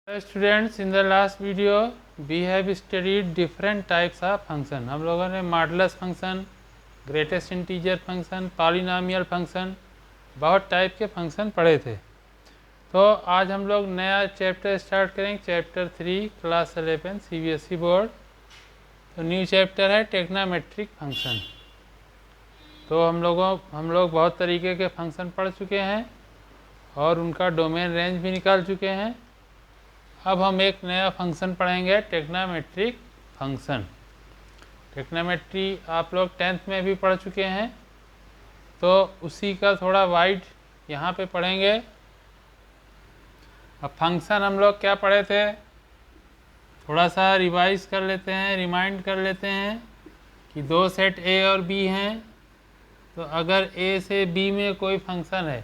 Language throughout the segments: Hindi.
Students, in the last video we have studied different types of function. हम लोगों ने modulus function, greatest integer function, polynomial function, बहुत टाइप के फंक्शन पढ़े थे। तो आज हम लोग नया चैप्टर स्टार्ट करेंगे, चैप्टर 3 क्लास 11 CBSE बोर्ड। तो न्यू चैप्टर है टेक्नोमेट्रिक फंक्शन। तो हम लोग बहुत तरीके के फंक्शन पढ़ चुके हैं और उनका डोमेन रेंज भी निकाल चुके हैं। अब हम एक नया फंक्शन पढ़ेंगे, टेक्नोमेट्रिक फंक्शन। टेक्नोमेट्री आप लोग 10th में भी पढ़ चुके हैं, तो उसी का थोड़ा वाइड यहाँ पे पढ़ेंगे। अब फंक्शन हम लोग क्या पढ़े थे, थोड़ा सा रिवाइज कर लेते हैं, रिमाइंड कर लेते हैं कि दो सेट ए और बी हैं। तो अगर ए से बी में कोई फंक्शन है,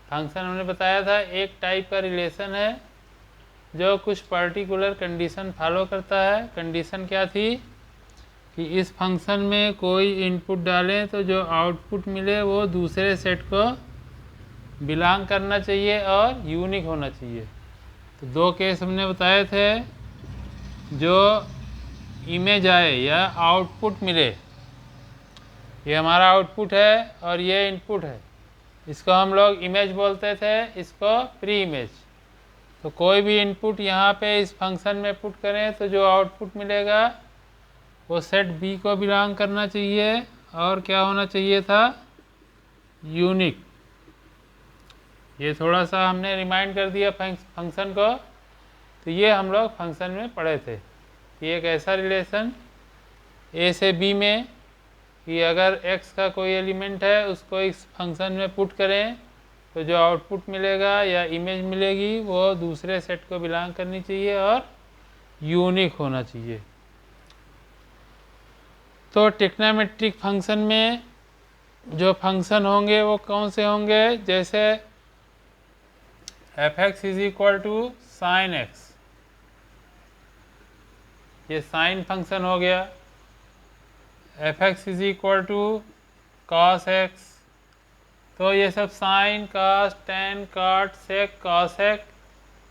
फंक्शन हमने बताया था एक टाइप का रिलेशन है जो कुछ पर्टिकुलर कंडीशन फॉलो करता है। कंडीशन क्या थी कि इस फंक्शन में कोई इनपुट डालें तो जो आउटपुट मिले वो दूसरे सेट को बिलोंग करना चाहिए और यूनिक होना चाहिए। तो दो केस हमने बताए थे, जो इमेज आए या आउटपुट मिले, ये हमारा आउटपुट है और ये इनपुट है, इसको हम लोग इमेज बोलते थे, इसको प्री इमेज। तो कोई भी इनपुट यहाँ पे इस फंक्शन में पुट करें तो जो आउटपुट मिलेगा वो सेट बी को बिलोंग करना चाहिए और क्या होना चाहिए था, यूनिक। ये थोड़ा सा हमने रिमाइंड कर दिया फंक्शन को। तो ये हम लोग फंक्शन में पढ़े थे कि एक ऐसा रिलेशन ए से बी में कि अगर x का कोई एलिमेंट है उसको इस फंक्शन में पुट करें तो जो आउटपुट मिलेगा या इमेज मिलेगी वो दूसरे सेट को बिलोंग करनी चाहिए और यूनिक होना चाहिए। तो टेक्नोमेट्रिक फंक्शन में जो फंक्शन होंगे वो कौन से होंगे, जैसे f(x) is equal to sine x, ये साइन फंक्शन हो गया। f(x) is equal to cos x, तो ये सब sine, cos, tan, cot, sec, cosec,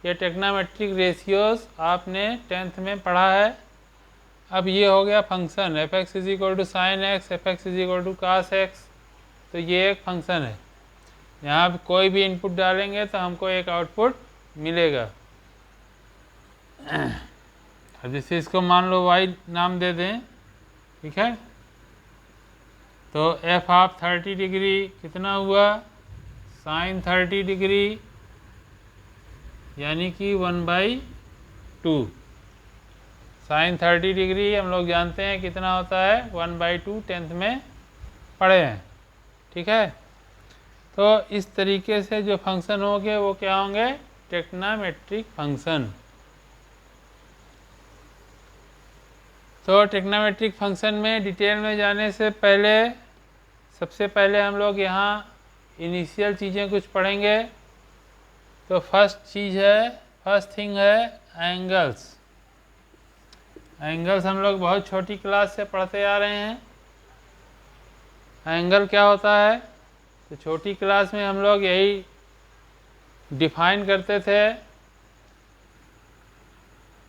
ये टेक्नोमेट्रिक रेशियोज आपने 10th में पढ़ा है। अब ये हो गया function f(x) is equal to sine x, f(x) is equal to cos x। तो ये एक फंक्शन है, यहाँ पे कोई भी इनपुट डालेंगे तो हमको एक आउटपुट मिलेगा। अब जैसे इसको मान लो y नाम दे दें, ठीक है। तो f ऑफ 30 डिग्री कितना हुआ, साइन 30 डिग्री, यानी कि 1/2। साइन 30 डिग्री हम लोग जानते हैं कितना होता है, 1/2 10th में पढ़े हैं, ठीक है। तो इस तरीके से जो फंक्शन होंगे वो क्या होंगे, टेक्नोमेट्रिक फंक्शन। तो टेक्नोमेट्रिक फंक्शन में डिटेल में जाने से पहले सबसे पहले हम लोग यहाँ इनिशियल चीज़ें कुछ पढ़ेंगे। तो फर्स्ट थिंग है एंगल्स। एंगल्स हम लोग बहुत छोटी क्लास से पढ़ते आ रहे हैं। एंगल क्या होता है, तो छोटी क्लास में हम लोग यही डिफाइन करते थे।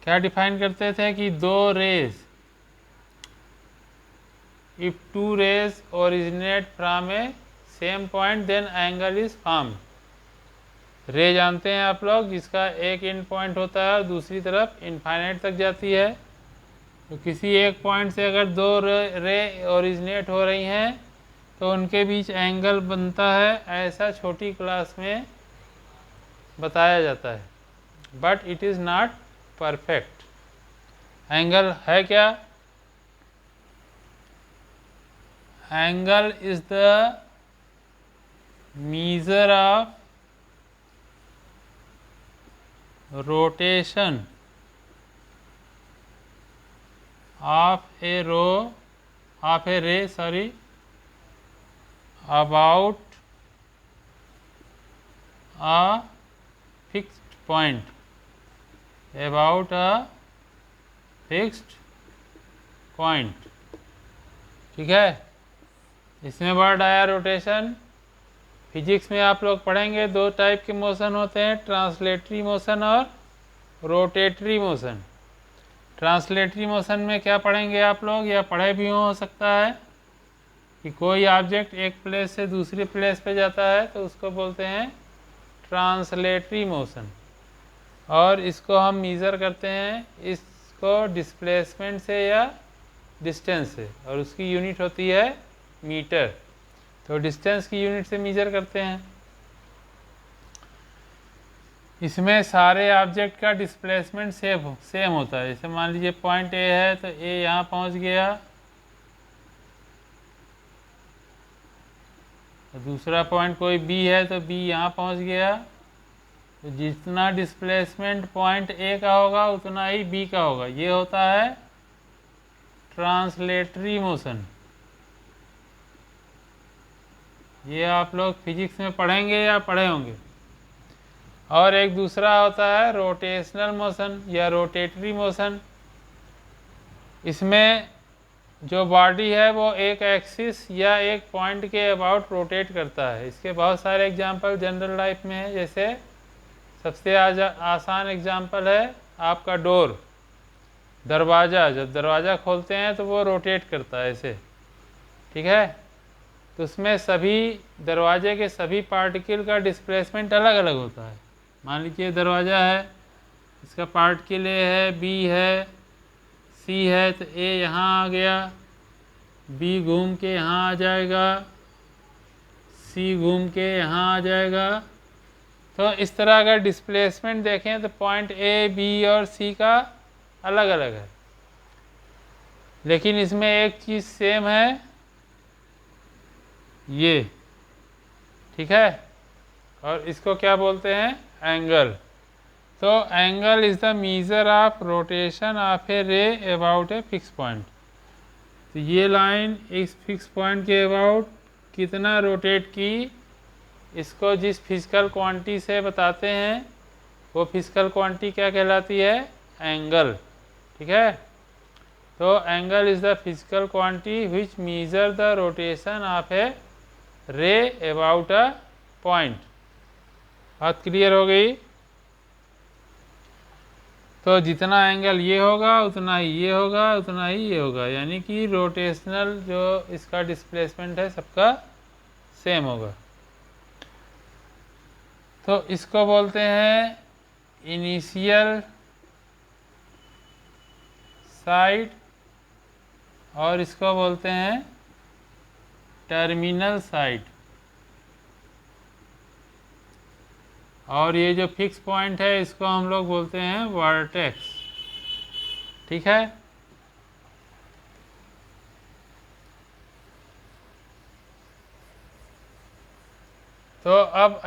क्या डिफाइन करते थे कि दो raise, if two rays originate from a same point then angle is formed। रे जानते हैं आप लोग, जिसका एक एंड पॉइंट होता है और दूसरी तरफ इनफाइनाइट तक जाती है। तो किसी एक पॉइंट से अगर दो रे ओरिजिनेट हो रही हैं तो उनके बीच एंगल बनता है, ऐसा छोटी क्लास में बताया जाता है। But it is not perfect. Angle है क्या, angle is the measure of rotation of a ray about a fixed point, about a fixed point, ठीक है। इसमें वर्ड आया रोटेशन। फिजिक्स में आप लोग पढ़ेंगे दो टाइप के मोशन होते हैं, ट्रांसलेटरी मोशन और रोटेटरी मोशन। ट्रांसलेटरी मोशन में क्या पढ़ेंगे आप लोग, या पढ़े भी हो सकता है कि कोई ऑब्जेक्ट एक प्लेस से दूसरी प्लेस पे जाता है तो उसको बोलते हैं ट्रांसलेटरी मोशन। और इसको हम मीज़र करते हैं, इसको डिस्प्लेसमेंट से या डिस्टेंस से, और उसकी यूनिट होती है मीटर। तो डिस्टेंस की यूनिट से मीज़र करते हैं। इसमें सारे ऑब्जेक्ट का डिस्प्लेसमेंट सेम होता है। जैसे मान लीजिए पॉइंट ए है तो ए यहाँ पहुँच गया, तो दूसरा पॉइंट कोई बी है तो बी यहाँ पहुँच गया। तो जितना डिस्प्लेसमेंट पॉइंट ए का होगा उतना ही बी का होगा। ये होता है ट्रांसलेटरी मोशन। ये आप लोग फिजिक्स में पढ़ेंगे या पढ़े होंगे। और एक दूसरा होता है रोटेशनल मोशन या रोटेटरी मोशन। इसमें जो बॉडी है वो एक एक्सिस या एक पॉइंट के अबाउट रोटेट करता है। इसके बहुत सारे एग्जांपल जनरल लाइफ में है। जैसे सबसे आसान एग्जांपल है आपका डोर, दरवाज़ा। जब दरवाज़ा खोलते हैं तो वो रोटेट करता है ऐसे, ठीक है। तो उसमें सभी दरवाजे के सभी पार्टिकल का डिस्प्लेसमेंट अलग अलग होता है। मान लीजिए दरवाज़ा है, इसका पार्टिकल ए है, बी है, सी है। तो ए यहाँ आ गया, बी घूम के यहाँ आ जाएगा, सी घूम के यहाँ आ जाएगा। तो इस तरह अगर डिस्प्लेसमेंट देखें तो पॉइंट ए, बी और सी का अलग अलग है, लेकिन इसमें एक चीज़ सेम है, ये, ठीक है। और इसको क्या बोलते हैं, एंगल। तो angle is the measure of rotation of a ray about a fix point. तो ये लाइन इस फिक्स पॉइंट के अबाउट कितना रोटेट की, इसको जिस फिजिकल क्वांटिटी से बताते हैं वो फिजिकल क्वांटिटी क्या कहलाती है, एंगल, ठीक है। तो angle is the physical quantity which measure the rotation of a ray about a point. बात क्लियर हो गई। तो जितना एंगल ये होगा उतना ही ये होगा, उतना ही ये होगा, यानी कि रोटेशनल जो इसका डिस्प्लेसमेंट है सबका सेम होगा। तो इसको बोलते हैं इनिशियल साइड और इसको बोलते हैं टर्मिनल साइड। और ये जो फिक्स पॉइंट है इसको हम लोग बोलते हैं वर्टेक्स, ठीक है। तो अब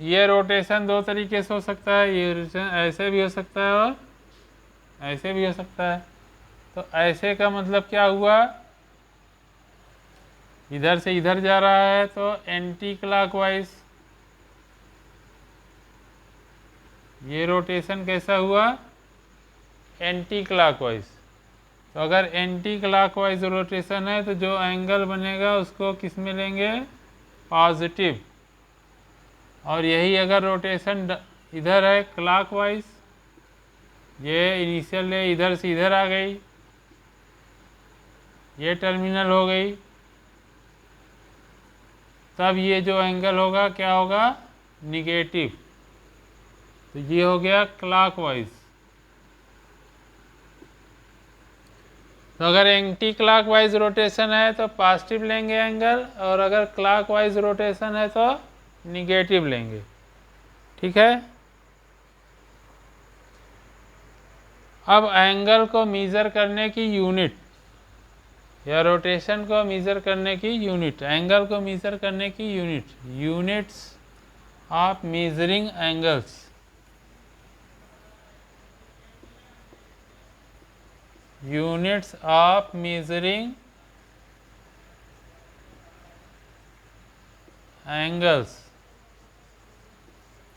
ये रोटेशन दो तरीके से हो सकता है, ये रोटेशन ऐसे भी हो सकता है और ऐसे भी हो सकता है। तो ऐसे का मतलब क्या हुआ, इधर से इधर जा रहा है तो एंटी क्लॉकवाइज। ये रोटेशन कैसा हुआ, एंटी क्लॉकवाइज। तो अगर एंटी क्लॉकवाइज रोटेशन है तो जो एंगल बनेगा उसको किस में लेंगे, पॉजिटिव। और यही अगर रोटेशन इधर है क्लॉकवाइज, ये इनिशियल है इधर से इधर आ गई, ये टर्मिनल हो गई, तब ये जो एंगल होगा क्या होगा, निगेटिव। तो ये हो गया क्लॉकवाइज। तो अगर एंटी क्लॉकवाइज रोटेशन है तो पॉजिटिव लेंगे एंगल, और अगर क्लॉकवाइज रोटेशन है तो निगेटिव लेंगे, ठीक है। अब एंगल को मीज़र करने की यूनिट या रोटेशन को मीज़र करने की यूनिट, एंगल को मीज़र करने की unit, units of measuring angles. Units of measuring angles.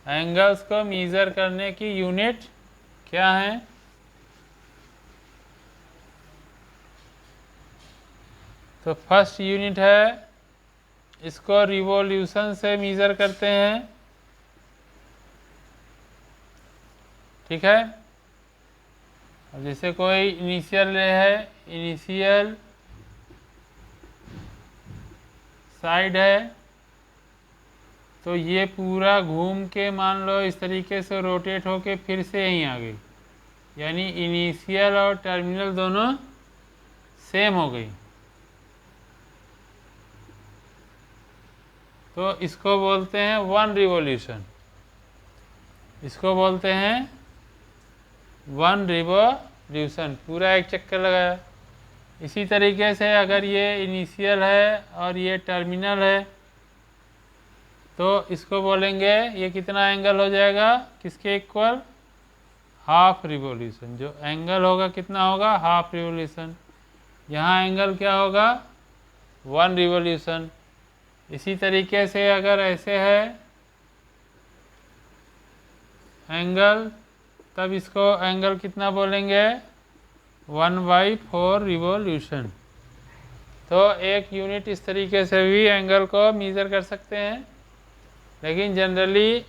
Angles को मीज़र करने की यूनिट क्या है, तो फर्स्ट यूनिट है, इसको रिवॉल्यूशन से मीज़र करते हैं, ठीक है। अब जैसे कोई इनिशियल है, इनिशियल साइड है, तो ये पूरा घूम के मान लो इस तरीके से रोटेट होके फिर से यहीं आ गई, यानी इनिशियल और टर्मिनल दोनों सेम हो गई। तो इसको बोलते हैं वन रिवॉल्यूशन, इसको बोलते हैं वन रिवॉल्यूशन, पूरा एक चक्कर लगाया। इसी तरीके से अगर ये इनिशियल है और ये टर्मिनल है तो इसको बोलेंगे ये कितना एंगल हो जाएगा, किसके इक्वल, हाफ रिवॉल्यूशन। जो एंगल होगा कितना होगा, हाफ रिवॉल्यूशन। यहाँ एंगल क्या होगा, वन रिवॉल्यूशन। इसी तरीके से अगर ऐसे है एंगल, तब इसको एंगल कितना बोलेंगे, 1/4 रिवॉल्यूशन। तो एक यूनिट इस तरीके से भी एंगल को मेज़र कर सकते हैं, लेकिन जनरली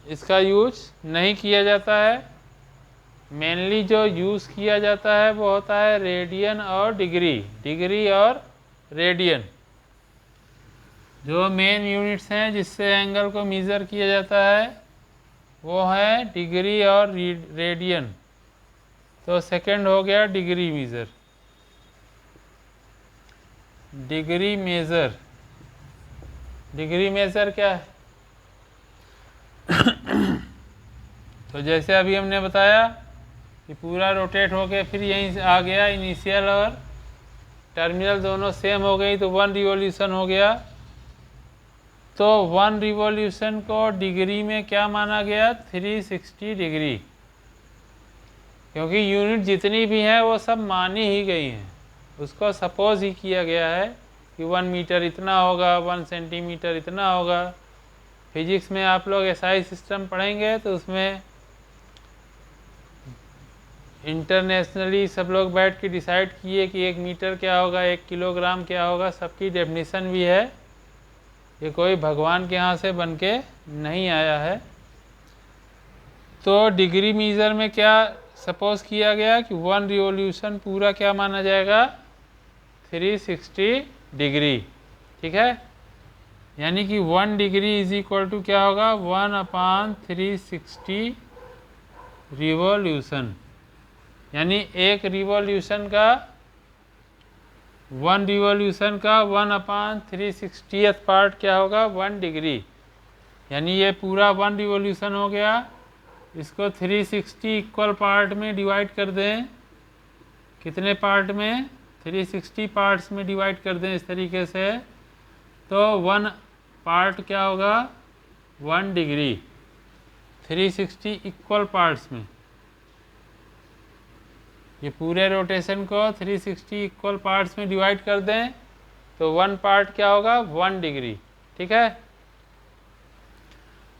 इसका यूज नहीं किया जाता है। मेनली जो यूज़ किया जाता है वो होता है रेडियन और डिग्री, डिग्री और रेडियन। जो मेन यूनिट्स हैं जिससे एंगल को मेज़र किया जाता है वो है डिग्री और रेडियन। तो सेकंड हो गया degree measure, degree measure. Degree measure क्या है तो जैसे अभी हमने बताया कि पूरा रोटेट होके फिर यहीं से आ गया, इनिशियल और टर्मिनल दोनों सेम हो गई तो वन रिवॉल्यूशन हो गया। तो वन रिवॉल्यूशन को डिग्री में क्या माना गया, 360 डिग्री, क्योंकि यूनिट जितनी भी हैं वो सब मानी ही गई हैं। उसको सपोज ही किया गया है कि 1 मीटर इतना होगा, 1 सेंटीमीटर इतना होगा। फिजिक्स में आप लोग एसआई सिस्टम पढ़ेंगे तो उसमें इंटरनेशनली सब लोग बैठ के डिसाइड किए कि 1 मीटर क्या होगा, 1 किलोग्राम क्या होगा, सबकी डेफिनेशन भी है। ये कोई भगवान के यहाँ से बन के नहीं आया है। तो डिग्री मेज़र में क्या सपोज किया गया कि 1 रिवॉल्यूशन पूरा क्या माना जाएगा, 360 डिग्री। ठीक है, यानी कि 1 डिग्री इज इक्वल टू क्या होगा, 1/360 रिवॉल्यूशन। यानी एक रिवॉल्यूशन का 1 रिवॉल्यूशन का 1/360th पार्ट क्या होगा, 1 डिग्री। यानी ये पूरा 1 रिवॉल्यूशन हो गया। इसको 360 इक्वल पार्ट में डिवाइड कर दें, कितने पार्ट में, 360 पार्ट्स में डिवाइड कर दें इस तरीके से, तो 1 पार्ट क्या होगा, 1 डिग्री। 360 इक्वल पार्ट्स में, ये पूरे रोटेशन को 360 इक्वल पार्ट्स में डिवाइड कर दें तो 1 पार्ट क्या होगा, 1 डिग्री। ठीक है,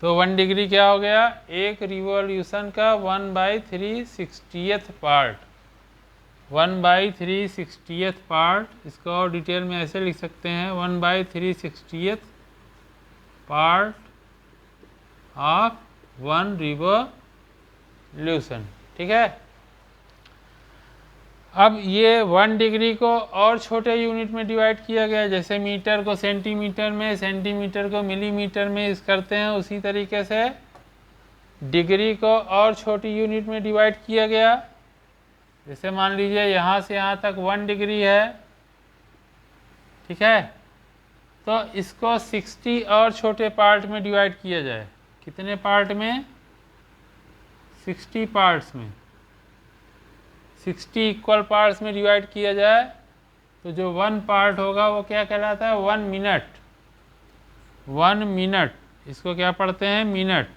तो 1 डिग्री क्या हो गया, एक रिवॉल्यूशन का 1/360th पार्ट, 1/360th पार्ट। इसको और डिटेल में ऐसे लिख सकते हैं, 1/360th पार्ट ऑफ 1 रिवॉल्यूशन। ठीक है, अब ये 1 डिग्री को और छोटे यूनिट में डिवाइड किया गया, जैसे मीटर को सेंटीमीटर में, सेंटीमीटर को मिलीमीटर में इस करते हैं, उसी तरीके से डिग्री को और छोटी यूनिट में डिवाइड किया गया। जैसे मान लीजिए यहाँ से यहाँ तक 1 डिग्री है। ठीक है, तो इसको 60 और छोटे पार्ट में डिवाइड किया जाए, कितने पार्ट में, 60 पार्ट्स में, 60 इक्वल पार्ट्स में डिवाइड किया जाए तो जो 1 पार्ट होगा वो क्या कहलाता है, 1 मिनट। 1 मिनट, इसको क्या पढ़ते हैं, मिनट,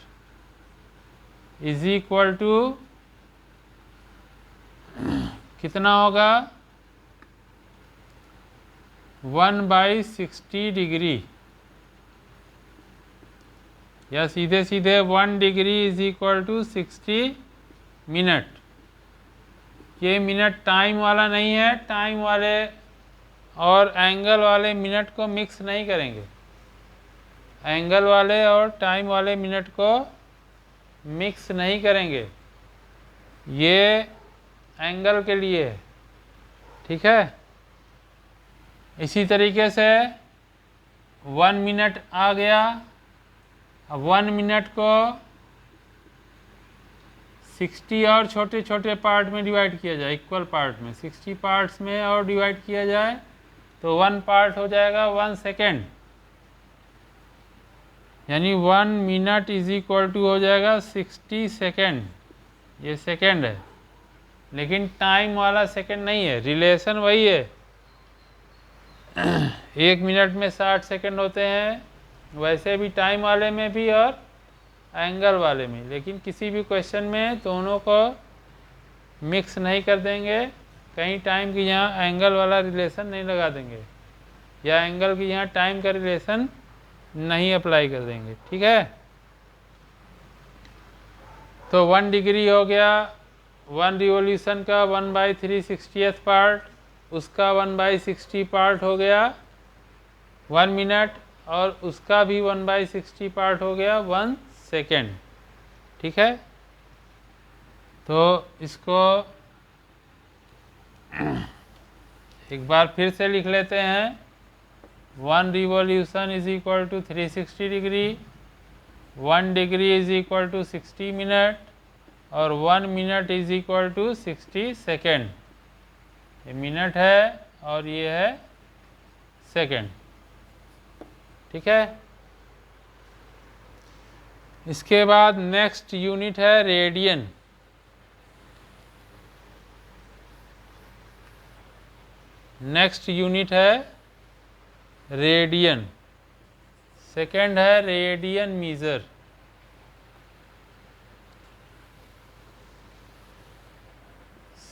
इज इक्वल टू कितना होगा, 1/60 डिग्री, या सीधे सीधे 1 degree is equal to 60 minute. ये मिनट टाइम वाला नहीं है, टाइम वाले और एंगल वाले मिनट को मिक्स नहीं करेंगे, एंगल वाले और टाइम वाले मिनट को मिक्स नहीं करेंगे। ये एंगल के लिए, ठीक है। इसी तरीके से 1 मिनट आ गया। अब 1 मिनट को 60 और छोटे छोटे पार्ट में डिवाइड किया जाए, इक्वल पार्ट में 60 पार्ट्स में और डिवाइड किया जाए तो 1 पार्ट हो जाएगा 1 सेकेंड, यानी 1 मिनट इज इक्वल टू हो जाएगा 60 सेकेंड। ये सेकेंड है, लेकिन टाइम वाला सेकेंड नहीं है, रिलेशन वही है। 1 मिनट में 60 सेकेंड होते हैं, वैसे भी टाइम वाले में भी और एंगल वाले में, लेकिन किसी भी क्वेश्चन में दोनों को मिक्स नहीं कर देंगे। कहीं टाइम की यहाँ एंगल वाला रिलेशन नहीं लगा देंगे, या एंगल की यहाँ टाइम का रिलेशन नहीं अप्लाई कर देंगे, ठीक है। तो 1 डिग्री हो गया, 1 रिवोल्यूशन का 1/360th पार्ट, उसका 1/60 पार्ट हो गया 1 मिनट, और उसका भी 1/60 पार्ट हो गया 1 सेकेंड, ठीक है। तो इसको एक बार फिर से लिख लेते हैं। 1 revolution is equal to 360 degree, 1 degree is equal to 60 minute, और 1 minute is equal to 60 second. ये मिनट है और ये है सेकेंड, ठीक है। इसके बाद नेक्स्ट यूनिट है रेडियन। नेक्स्ट यूनिट है रेडियन। सेकेंड है रेडियन मीजर।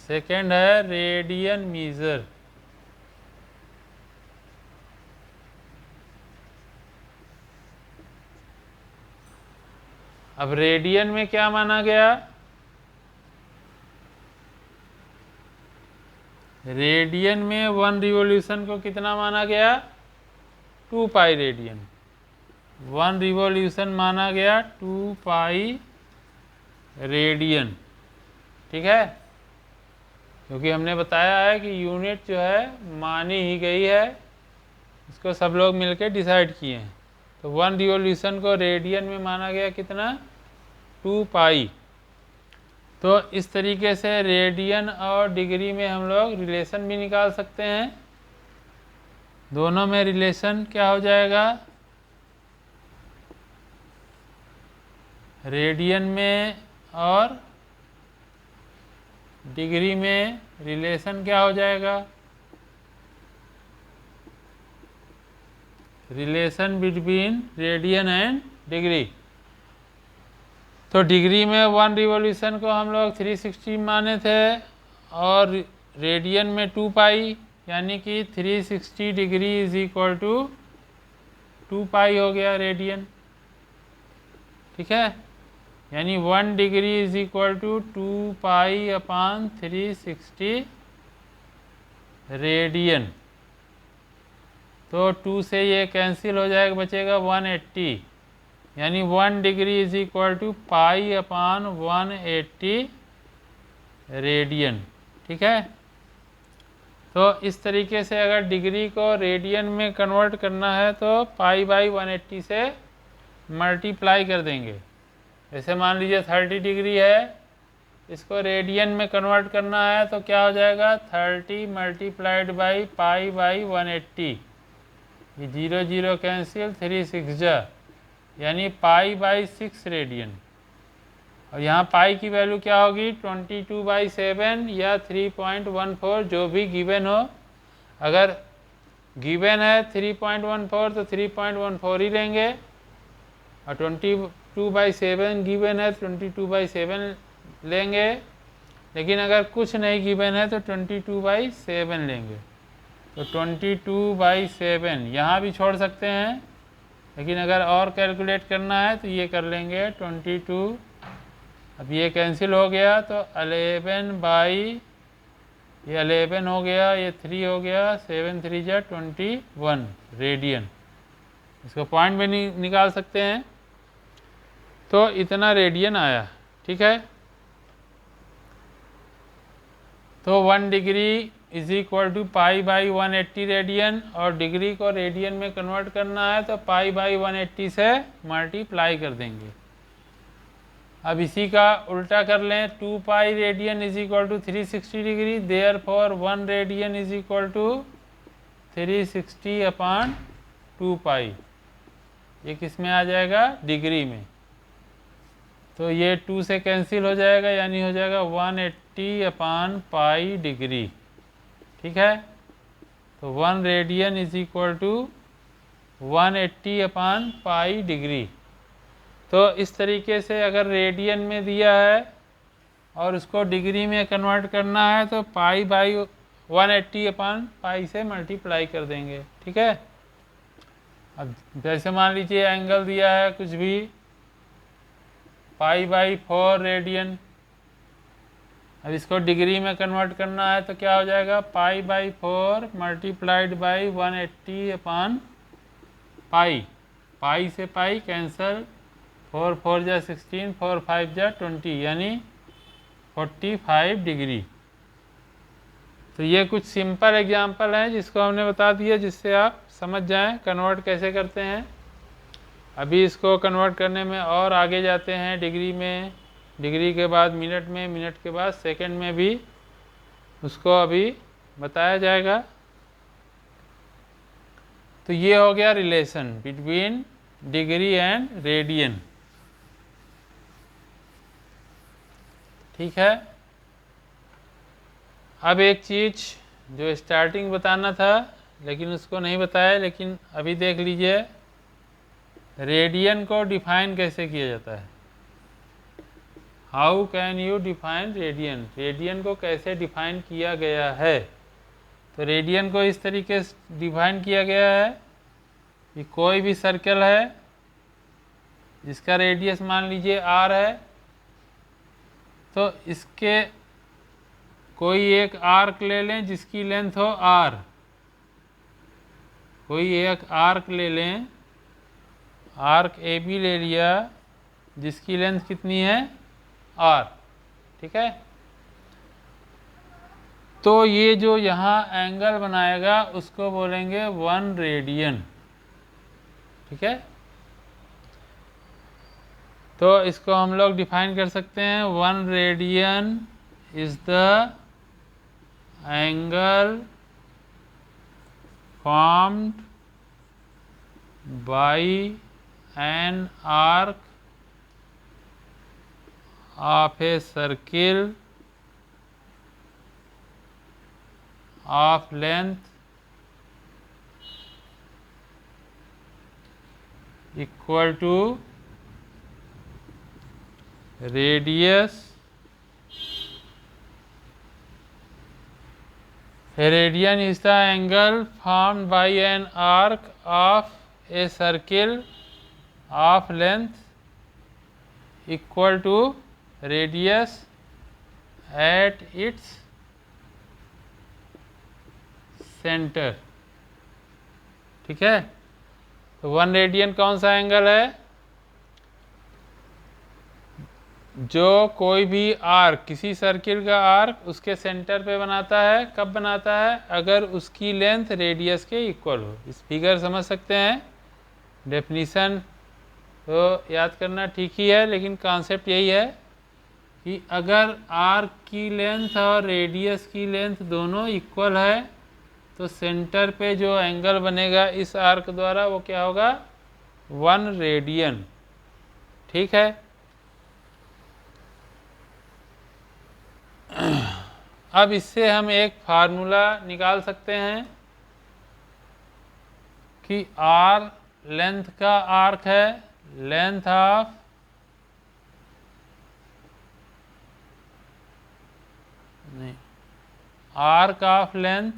सेकेंड है रेडियन मीजर। अब रेडियन में क्या माना गया? रेडियन में 1 रिवोल्यूशन को कितना माना गया? 2 पाई रेडियन। 1 रिवोल्यूशन माना गया 2 पाई रेडियन, ठीक है। क्योंकि हमने बताया है कि यूनिट जो है मानी ही गई है, इसको सब लोग मिलकर डिसाइड किए हैं। तो 1 रिवोल्यूशन को रेडियन में माना गया कितना? 2 पाई। तो इस तरीके से रेडियन और डिग्री में हम लोग रिलेशन भी निकाल सकते हैं। दोनों में रिलेशन क्या हो जाएगा? रेडियन में और डिग्री में रिलेशन क्या हो जाएगा? Relation between radian and degree. तो डिग्री में 1 रिवोल्यूशन को हम लोग 360 माने थे, और रेडियन में 2 पाई, यानी कि 360 degree is equal to 2 pi हो गया रेडियन, ठीक है। यानी 1 degree is equal to 2 pi upon 360 radian. तो 2 से ये कैंसिल हो जाएगा, बचेगा 180, यानी 1 degree is equal to pi upon 180 radian, ठीक है। तो इस तरीके से अगर डिग्री को रेडियन में कन्वर्ट करना है तो पाई बाई 180 से मल्टीप्लाई कर देंगे। जैसे मान लीजिए 30 डिग्री है, इसको रेडियन में कन्वर्ट करना है तो क्या हो जाएगा? 30 मल्टीप्लाइड बाई पाई बाई 180, ये 0 0 कैंसिल, 3 6 जा, यानी पाई बाई 6 रेडियन। और यहाँ पाई की वैल्यू क्या होगी? 22/7 या 3.14, जो भी गिवन हो। अगर गिवन है 3.14 तो 3.14 ही लेंगे, और 22/7 गिवन है 22/7 लेंगे। लेकिन अगर कुछ नहीं गिवन है तो 22/7 लेंगे। तो 22/7 यहाँ भी छोड़ सकते हैं, लेकिन अगर और कैलकुलेट करना है तो ये कर लेंगे 22। अब ये कैंसिल हो गया तो 11 बाई, ये 11 हो गया, ये 3 हो गया, 7 3 जा 21 रेडियन। इसको पॉइंट में निकाल सकते हैं। तो इतना रेडियन आया, ठीक है। तो 1 degree is equal to pi by 180 radian, और डिग्री को रेडियन में कन्वर्ट करना है तो पाई बाई 180 से मल्टीप्लाई कर देंगे। अब इसी का उल्टा कर लें, 2 pi radian is equal to 360 degree, therefore 1 radian is equal to 360 upon 2 pi. ये किस में आ जाएगा? डिग्री में। तो ये 2 से कैंसिल हो जाएगा, यानी हो जाएगा 180 अपॉन पाई डिग्री। ठीक है, तो 1 radian is equal to 180 upon pi degree. तो इस तरीके से अगर रेडियन में दिया है और उसको डिग्री में कन्वर्ट करना है तो पाई बाई 180 अपॉन पाई से मल्टीप्लाई कर देंगे। ठीक है, अब जैसे मान लीजिए एंगल दिया है कुछ भी पाई बाई 4 रेडियन, अब इसको डिग्री में कन्वर्ट करना है तो क्या हो जाएगा? Pi by 4 multiplied by 180 upon pi. Pi से पाई कैंसल, 4 4 जा 16, 4 5 जा 20, यानी 45 डिग्री। तो ये कुछ सिंपल एग्जांपल हैं जिसको हमने बता दिया, जिससे आप समझ जाएं कन्वर्ट कैसे करते हैं। अभी इसको कन्वर्ट करने में और आगे जाते हैं, डिग्री में, डिग्री के बाद मिनट में, मिनट के बाद सेकंड में भी उसको अभी बताया जाएगा। तो ये हो गया relation between degree and radian. ठीक है, अब एक चीज़ जो स्टार्टिंग बताना था लेकिन उसको नहीं बताया, लेकिन अभी देख लीजिए रेडियन को डिफाइन कैसे किया जाता है। How can you define radian? Radian को कैसे डिफाइन किया गया है? तो रेडियन को इस तरीके से डिफाइन किया गया है कि कोई भी सर्कल है जिसका रेडियस मान लीजिए r है, तो इसके कोई एक आर्क ले लें जिसकी लेंथ हो r, कोई एक आर्क ले लें, आर्क ए बी ले लिया जिसकी लेंथ कितनी है? r। ठीक है, तो ये जो यहाँ एंगल बनाएगा उसको बोलेंगे 1 रेडियन। ठीक है, तो इसको हम लोग डिफाइन कर सकते हैं, 1 radian is the angle formed by an arc of a circle of length equal to radius. A radian is the angle formed by an arc of a circle of length equal to radius at its center। ठीक है, तो 1 रेडियन कौन सा एंगल है? जो कोई भी आर्क, किसी सर्किल का आर्क उसके सेंटर पे बनाता है। कब बनाता है? अगर उसकी लेंथ रेडियस के इक्वल हो। इस फिगर समझ सकते हैं, डेफिनीशन तो याद करना ठीक ही है, लेकिन कॉन्सेप्ट यही है कि अगर आर्क की लेंथ और रेडियस की लेंथ दोनों इक्वल है तो सेंटर पे जो एंगल बनेगा इस आर्क द्वारा वो क्या होगा? 1 रेडियन। ठीक है, अब इससे हम एक फार्मूला निकाल सकते हैं कि r लेंथ का आर्क है, length of arc of length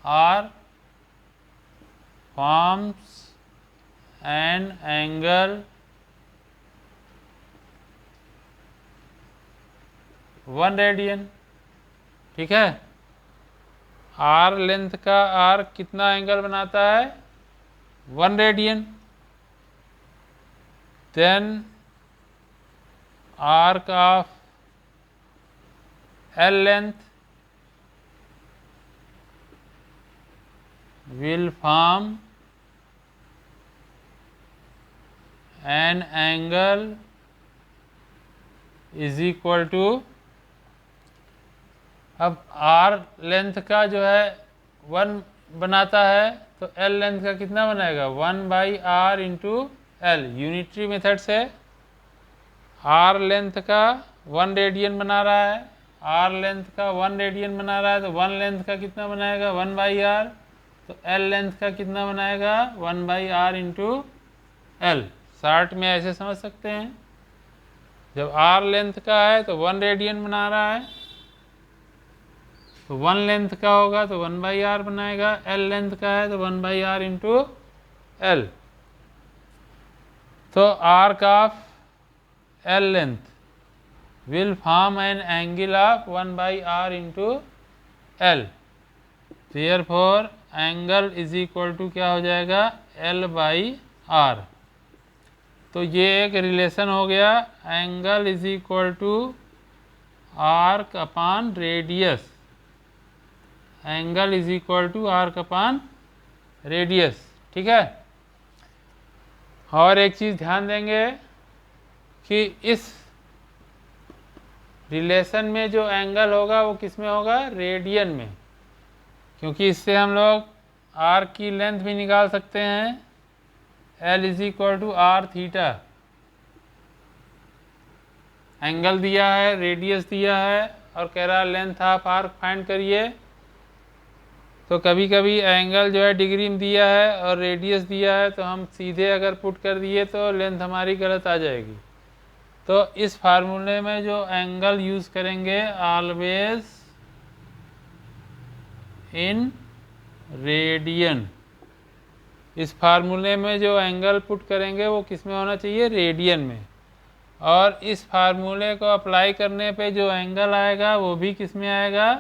r forms an angle 1 radian. ठीक है, r लेंथ का आर्क कितना एंगल बनाता है? 1 radian. Then arc of L length will form an angle is equal to, अब R लेंथ का जो है 1 बनाता है तो L लेंथ का कितना बनाएगा 1/r into L. Unitary method से R लेंथ का 1 रेडियन बना रहा है, R लेंथ का 1 रेडियन बना रहा है तो 1 लेंथ का कितना बनाएगा 1/r, तो L लेंथ का कितना बनाएगा 1/r इंटू एल। शार्ट में ऐसे समझ सकते हैं, जब R लेंथ का है तो 1 रेडियन बना रहा है तो 1 लेंथ का होगा तो 1/r बनाएगा, L लेंथ का है तो 1/r इंटू एल। तो arc of L length will form an angle of 1/r into L, therefore angle is equal to क्या हो जाएगा L/r। तो ये एक रिलेशन हो गया, angle is equal to arc upon radius, angle is equal to arc upon radius. ठीक है, और एक चीज़ ध्यान देंगे कि इस रिलेशन में जो एंगल होगा वो किस में होगा रेडियन में, क्योंकि इससे हम लोग आर्क की लेंथ भी निकाल सकते हैं, L is equal to r theta. Angle दिया है, रेडियस दिया है और कह रहा लेंथ ऑफ आर्क फाइंड करिए, तो कभी कभी एंगल जो है डिग्री में दिया है और रेडियस दिया है तो हम सीधे अगर पुट कर दिए तो लेंथ हमारी गलत आ जाएगी। तो इस फार्मूले में जो एंगल यूज करेंगे ऑलवेज इन रेडियन, इस फार्मूले में जो एंगल पुट करेंगे वो किस में होना चाहिए रेडियन में, और इस फार्मूले को अप्लाई करने पे जो एंगल आएगा वो भी किस में आएगा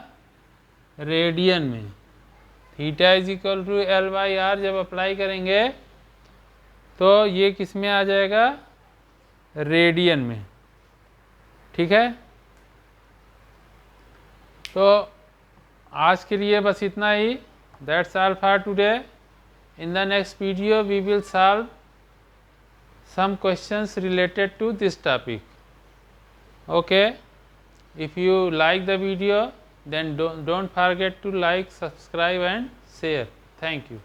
रेडियन में। Theta is equal to L/r जब अप्लाई करेंगे तो ये किस में आ जाएगा रेडियन में। ठीक है, तो आज के लिए बस इतना ही। That's all for today. In the next video we will solve some questions related to this topic. Okay, if you like the video then don't forget to like, subscribe and share. Thank you.